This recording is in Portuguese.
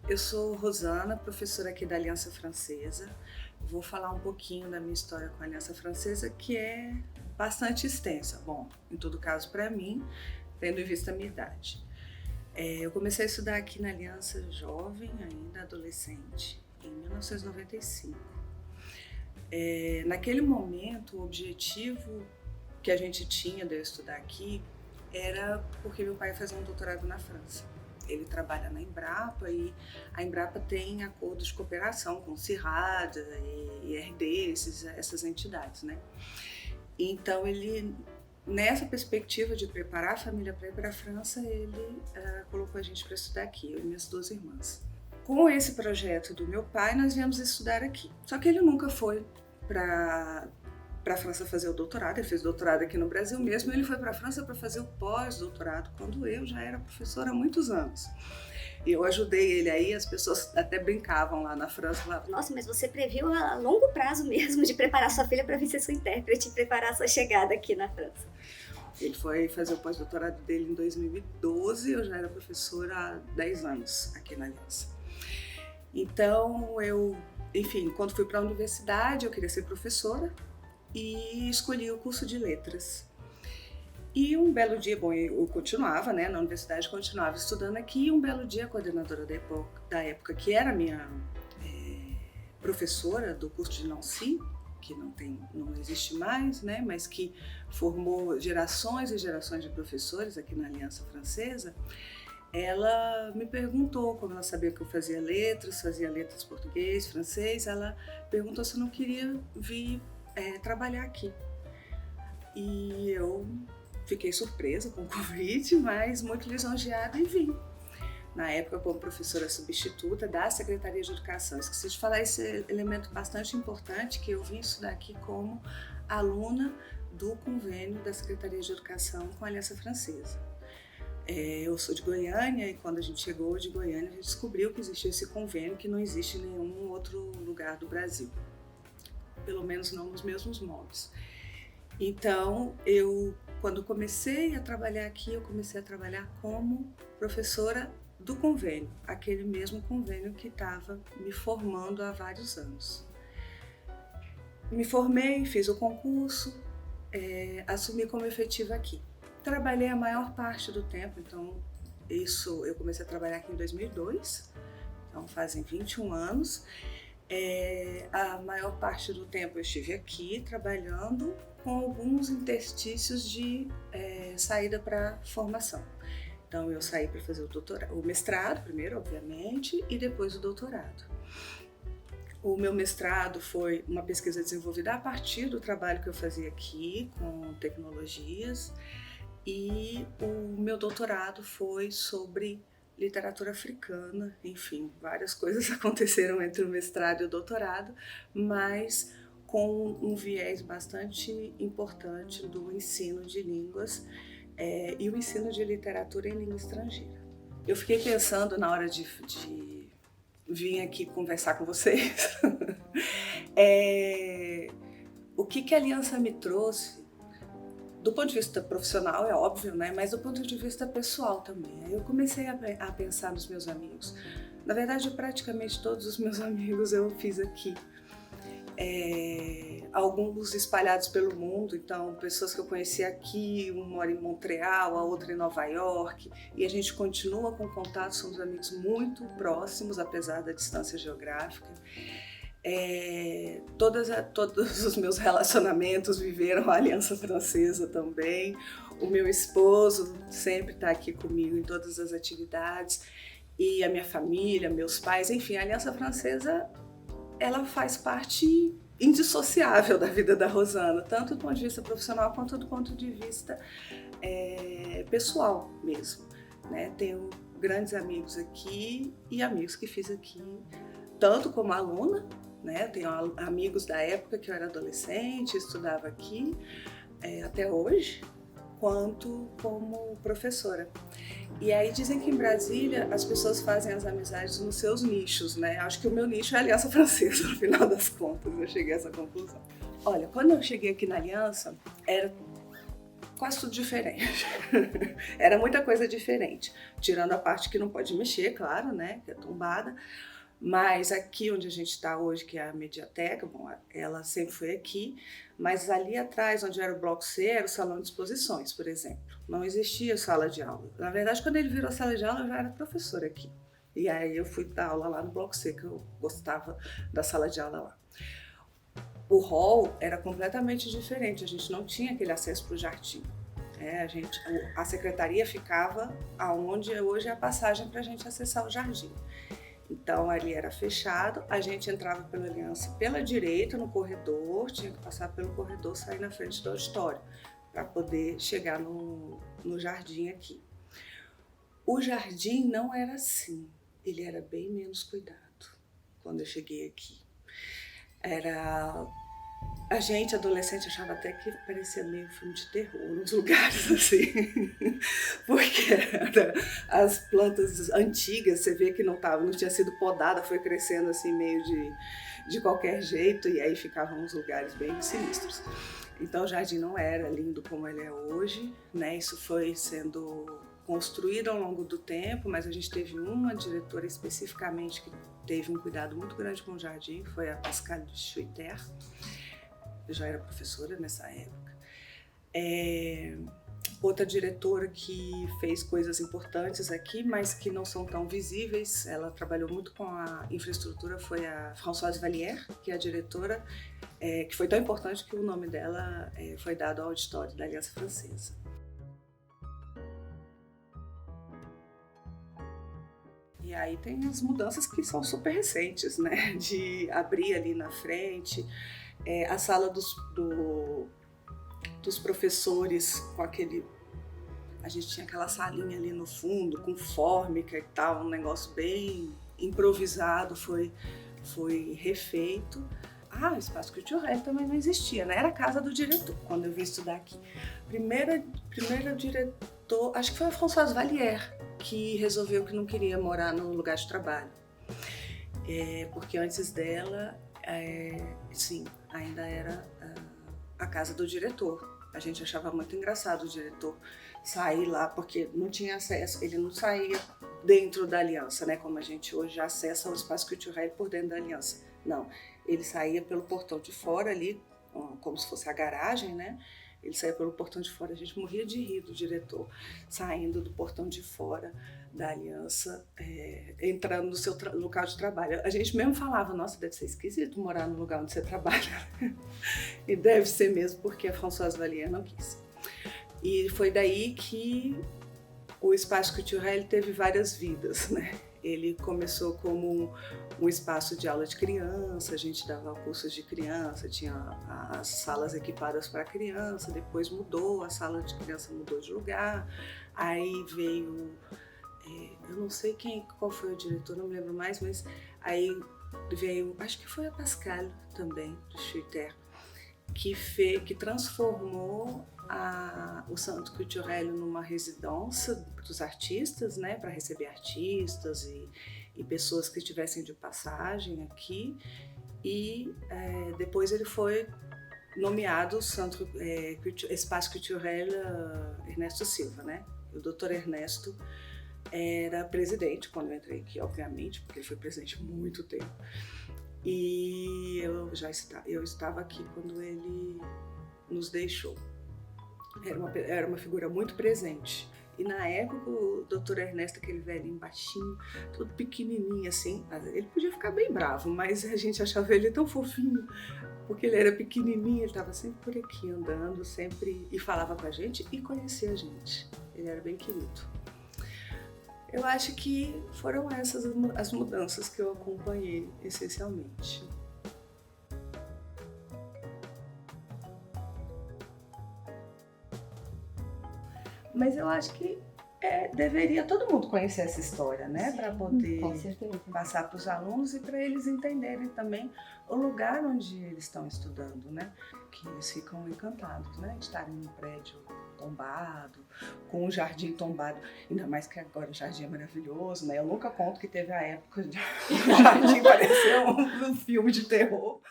Eu sou Rosana, professora aqui da Aliança Francesa. Vou falar um pouquinho da minha história com a Aliança Francesa, que é bastante extensa. Bom, em todo caso para mim, tendo em vista a minha idade. Eu comecei a estudar aqui na Aliança jovem, ainda adolescente, em 1995. Naquele momento, o objetivo que a gente tinha de eu estudar aqui era porque meu pai fazia um doutorado na França. Ele trabalha na Embrapa e a Embrapa tem acordos de cooperação com o CIRAD e IRD, essas entidades, né? Então, nessa perspectiva de preparar a família para ir para a França, ele colocou a gente para estudar aqui, eu e minhas duas irmãs. Com esse projeto do meu pai, nós viemos estudar aqui. Só que ele nunca foi para a França fazer o doutorado, ele fez doutorado aqui no Brasil mesmo, ele foi para a França para fazer o pós-doutorado, quando eu já era professora há muitos anos. E eu ajudei ele aí, as pessoas até brincavam lá na França. Nossa, mas você previu a longo prazo mesmo de preparar sua filha para vir ser sua intérprete e preparar sua chegada aqui na França. Ele foi fazer o pós-doutorado dele em 2012, eu já era professora há 10 anos aqui na Aliança. Então, quando fui para a universidade, eu queria ser professora e escolhi o curso de letras. E um belo dia, eu continuava, né, na universidade, continuava estudando aqui, e um belo dia a coordenadora da época, que era minha professora do curso de Nancy, que não existe mais, né, mas que formou gerações e gerações de professores aqui na Aliança Francesa, ela me perguntou, como ela sabia que eu fazia letras português, francês, ela perguntou se eu não queria vir trabalhar aqui. E eu fiquei surpresa com o convite, mas muito lisonjeada e vim. Na época, como professora substituta da Secretaria de Educação. Esqueci de falar esse elemento bastante importante, que eu vim estudar aqui como aluna do convênio da Secretaria de Educação com a Aliança Francesa. Eu sou de Goiânia e quando a gente chegou de Goiânia, a gente descobriu que existia esse convênio que não existe em nenhum outro lugar do Brasil. Pelo menos não nos mesmos moldes. Então, quando comecei a trabalhar aqui, eu comecei a trabalhar como professora do convênio, aquele mesmo convênio que estava me formando há vários anos. Me formei, fiz o concurso, assumi como efetiva aqui. Trabalhei a maior parte do tempo, então eu comecei a trabalhar aqui em 2002, então fazem 21 anos. A maior parte do tempo eu estive aqui trabalhando com alguns interstícios de saída para formação. Então eu saí para fazer o mestrado primeiro, obviamente, e depois o doutorado. O meu mestrado foi uma pesquisa desenvolvida a partir do trabalho que eu fazia aqui com tecnologias, e o meu doutorado foi sobre literatura africana, enfim, várias coisas aconteceram entre o mestrado e o doutorado, mas com um viés bastante importante do ensino de línguas e o ensino de literatura em língua estrangeira. Eu fiquei pensando na hora de vir aqui conversar com vocês, o que a Aliança me trouxe, do ponto de vista profissional, é óbvio, né? Mas do ponto de vista pessoal também. Aí eu comecei a pensar nos meus amigos. Na verdade, praticamente todos os meus amigos eu fiz aqui. Alguns espalhados pelo mundo, então pessoas que eu conheci aqui, uma mora em Montreal, a outra em Nova York, e a gente continua com contato, somos amigos muito próximos, apesar da distância geográfica. Todos os meus relacionamentos viveram a Aliança Francesa também. O meu esposo sempre está aqui comigo em todas as atividades, e a minha família, meus pais, enfim, a Aliança Francesa, ela faz parte indissociável da vida da Rosana, tanto do ponto de vista profissional quanto do ponto de vista pessoal mesmo, né? Tenho grandes amigos aqui e amigos que fiz aqui, tanto como aluna, né? Tenho amigos da época que eu era adolescente, estudava aqui, até hoje, quanto como professora. E aí dizem que em Brasília as pessoas fazem as amizades nos seus nichos, né? Acho que o meu nicho é a Aliança Francesa, no final das contas, eu cheguei a essa conclusão. Olha, quando eu cheguei aqui na Aliança, quase tudo diferente. Era muita coisa diferente. Tirando a parte que não pode mexer, claro, né? Que é tombada. Mas aqui onde a gente está hoje, que é a Mediateca, bom, ela sempre foi aqui, mas ali atrás, onde era o Bloco C, era o salão de exposições, por exemplo. Não existia sala de aula. Na verdade, quando ele virou sala de aula, eu já era professora aqui. E aí eu fui dar aula lá no Bloco C, que eu gostava da sala de aula lá. O hall era completamente diferente, a gente não tinha aquele acesso para o jardim. A secretaria ficava aonde hoje é a passagem para a gente acessar o jardim. Então ali era fechado, a gente entrava pela Aliança pela direita no corredor, tinha que passar pelo corredor, sair na frente do auditório para poder chegar no jardim aqui. O jardim não era assim, ele era bem menos cuidado quando eu cheguei aqui. A gente, adolescente, achava até que parecia meio filme de terror, nos lugares assim, porque as plantas antigas, você vê que não tinha sido podada, foi crescendo assim meio de qualquer jeito, e aí ficavam uns lugares bem sinistros. Então o jardim não era lindo como ele é hoje, né? Isso foi sendo construído ao longo do tempo, mas a gente teve uma diretora especificamente que teve um cuidado muito grande com o jardim, foi a Pascale de Schuiter. Eu já era professora nessa época. Outra diretora que fez coisas importantes aqui, mas que não são tão visíveis, ela trabalhou muito com a infraestrutura, foi a Françoise Vallière, que é a diretora, que foi tão importante que o nome dela foi dado ao auditório da Aliança Francesa. E aí tem as mudanças que são super recentes, né? De abrir ali na frente, a sala dos professores com aquele... A gente tinha aquela salinha ali no fundo, com fórmica e tal, um negócio bem improvisado, foi refeito. O espaço cultural também não existia, né? Era a casa do diretor, quando eu vim estudar aqui. Primeira diretor, acho que foi a Françoise Vallière, que resolveu que não queria morar no lugar de trabalho. Porque antes dela, sim, ainda era a casa do diretor. A gente achava muito engraçado o diretor sair lá, porque não tinha acesso, ele não saía dentro da Aliança, né? Como a gente hoje acessa o espaço cultural por dentro da Aliança. Não, ele saía pelo portão de fora ali, como se fosse a garagem, né? Ele saía pelo portão de fora, a gente morria de rir do diretor, saindo do portão de fora da Aliança, entrando no seu local de trabalho. A gente mesmo falava, nossa, deve ser esquisito morar no lugar onde você trabalha. E deve ser mesmo, porque a Françoise Vallière não quis. E foi daí que o Espaço Cultural teve várias vidas, né? Ele começou como um espaço de aula de criança, a gente dava cursos de criança, tinha as salas equipadas para criança, depois mudou, a sala de criança mudou de lugar, aí veio, eu não sei qual foi o diretor, não me lembro mais, mas aí veio, acho que foi a Pascale também, do Schuiter, que transformou o Centre Culturel numa residência dos artistas, né, para receber artistas e pessoas que estivessem de passagem aqui. E depois ele foi nomeado Centre Espaço Culturel Ernesto Silva, né? O Dr. Ernesto era presidente quando eu entrei aqui, obviamente, porque ele foi presidente há muito tempo. E eu estava aqui quando ele nos deixou. Era uma figura muito presente. E na época o Dr. Ernesto, aquele velhinho baixinho, todo pequenininho assim, ele podia ficar bem bravo, mas a gente achava ele tão fofinho, porque ele era pequenininho, ele estava sempre por aqui andando, sempre, e falava com a gente e conhecia a gente. Ele era bem querido. Eu acho que foram essas as mudanças que eu acompanhei, essencialmente. Mas eu acho que deveria todo mundo conhecer essa história, né? Para poder passar para os alunos e para eles entenderem também o lugar onde eles estão estudando, né? Que eles ficam encantados, né? De estarem num prédio tombado, com um jardim tombado. Ainda mais que agora o jardim é maravilhoso, né? Eu nunca conto que teve a época de o jardim parecer um filme de terror.